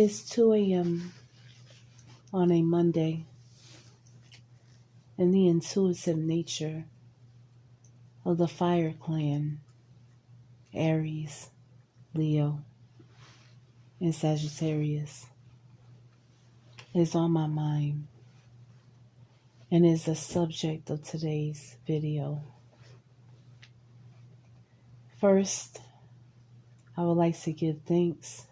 It's 2 a.m. on a Monday, and the intuitive nature of the fire clan, Aries, Leo, and Sagittarius, is on my mind and is the subject of today's video. First, I would like to give thanks,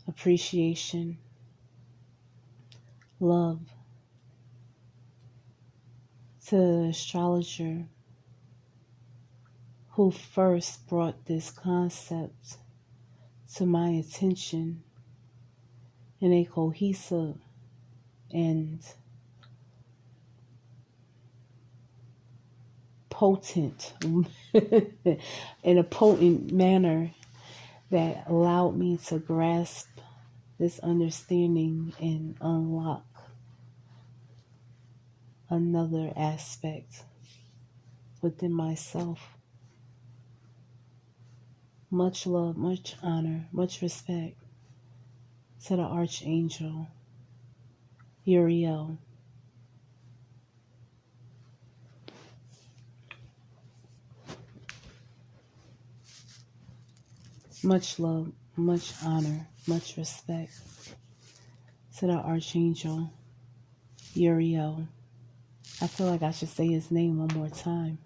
appreciation, love to the astrologer who first brought this concept to my attention in a cohesive and potent in a potent manner that allowed me to grasp this understanding and unlock another aspect within myself. Much love, much honor, much respect to the Archangel Uriel. Much love, much honor, much respect to the Archangel Uriel. I feel like I should say his name one more time.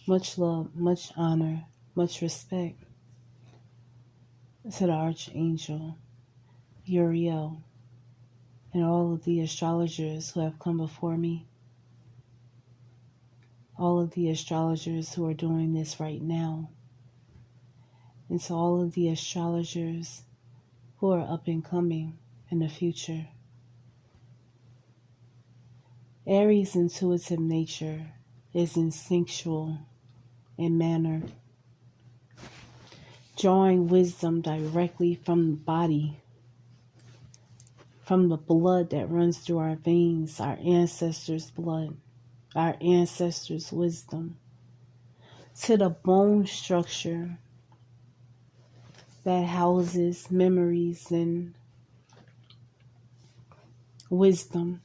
Much love, much honor, much respect to the Archangel Uriel and all of the astrologers who have come before me. All of the astrologers who are doing this right now. And to all of the astrologers who are up and coming in the future. Aries' intuitive nature is instinctual in manner, drawing wisdom directly from the body, from the blood that runs through our veins, our ancestors' blood, our ancestors' wisdom, to the bone structure that houses memories and wisdom.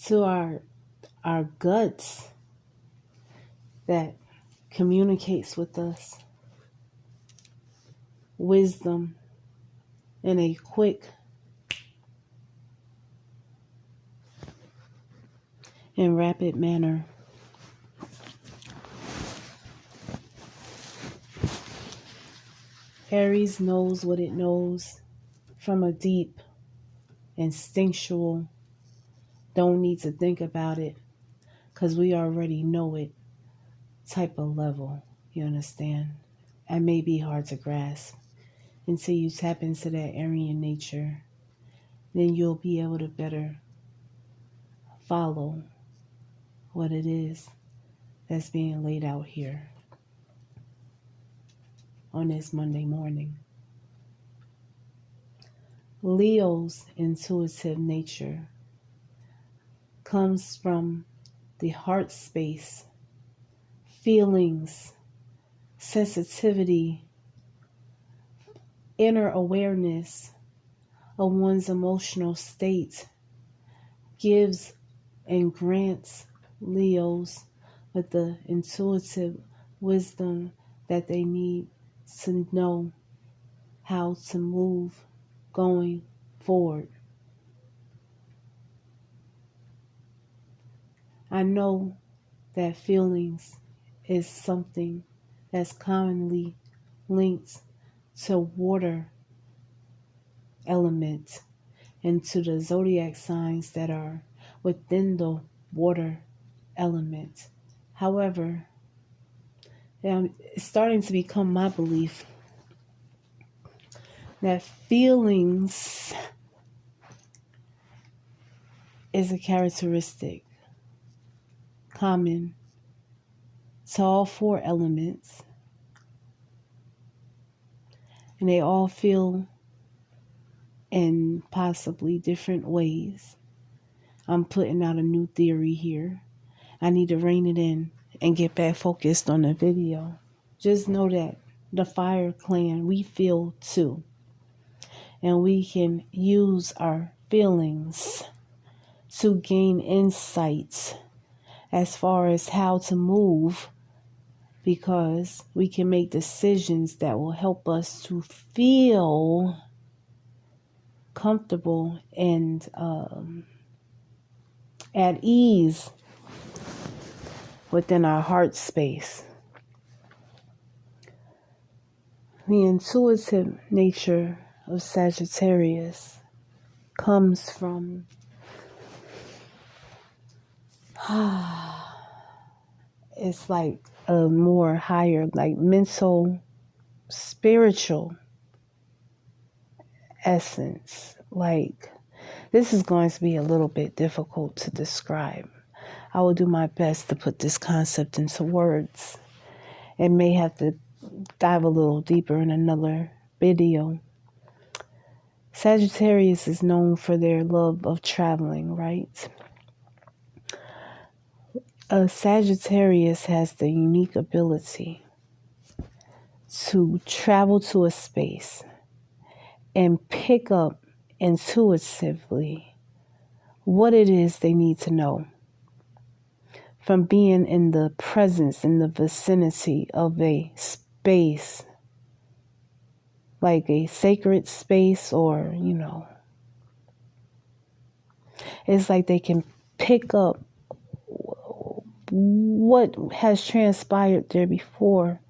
To our guts that communicates with us wisdom in a quick and rapid manner. Aries knows what it knows from a deep, instinctual, don't need to think about it because we already know it type of level. You understand? That may be hard to grasp until you tap into that Aryan nature. Then you'll be able to better follow what it is that's being laid out here on this Monday morning. Leo's intuitive nature comes from the heart space, feelings, sensitivity, inner awareness of one's emotional state, gives and grants Leos with the intuitive wisdom that they need to know how to move going forward. I know that feelings is something that's commonly linked to water element and to the zodiac signs that are within the water element. However, it's starting to become my belief that feelings is a characteristic common to all four elements, and they all feel in possibly different ways. I'm putting out a new theory here. I need to rein it in and get back focused on the video. Just know that the Fire Clan, we feel too. And we can use our feelings to gain insights as far as how to move, because we can make decisions that will help us to feel comfortable and at ease within our heart space. The intuitive nature of Sagittarius comes from it's like a more higher, like mental, spiritual essence. Like, this is going to be a little bit difficult to describe. I will do my best to put this concept into words. It may have to dive a little deeper in another video. Sagittarius is known for their love of traveling, right? A Sagittarius has the unique ability to travel to a space and pick up intuitively what it is they need to know from being in the presence, in the vicinity of a space, like a sacred space, or, it's like they can pick up what has transpired there before,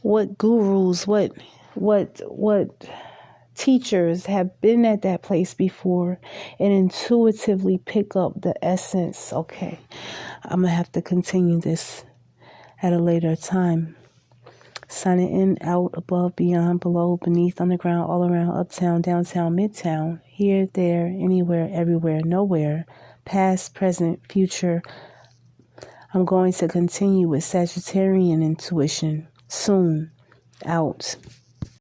what gurus, what teachers have been at that place before, and intuitively pick up the essence. Okay, I'm gonna have to continue this at a later time. Signing in, out, above, beyond, below, beneath, underground, all around, uptown, downtown, midtown, here, there, anywhere, everywhere, nowhere, past, present, future. I'm going to continue with Sagittarian intuition soon. Out.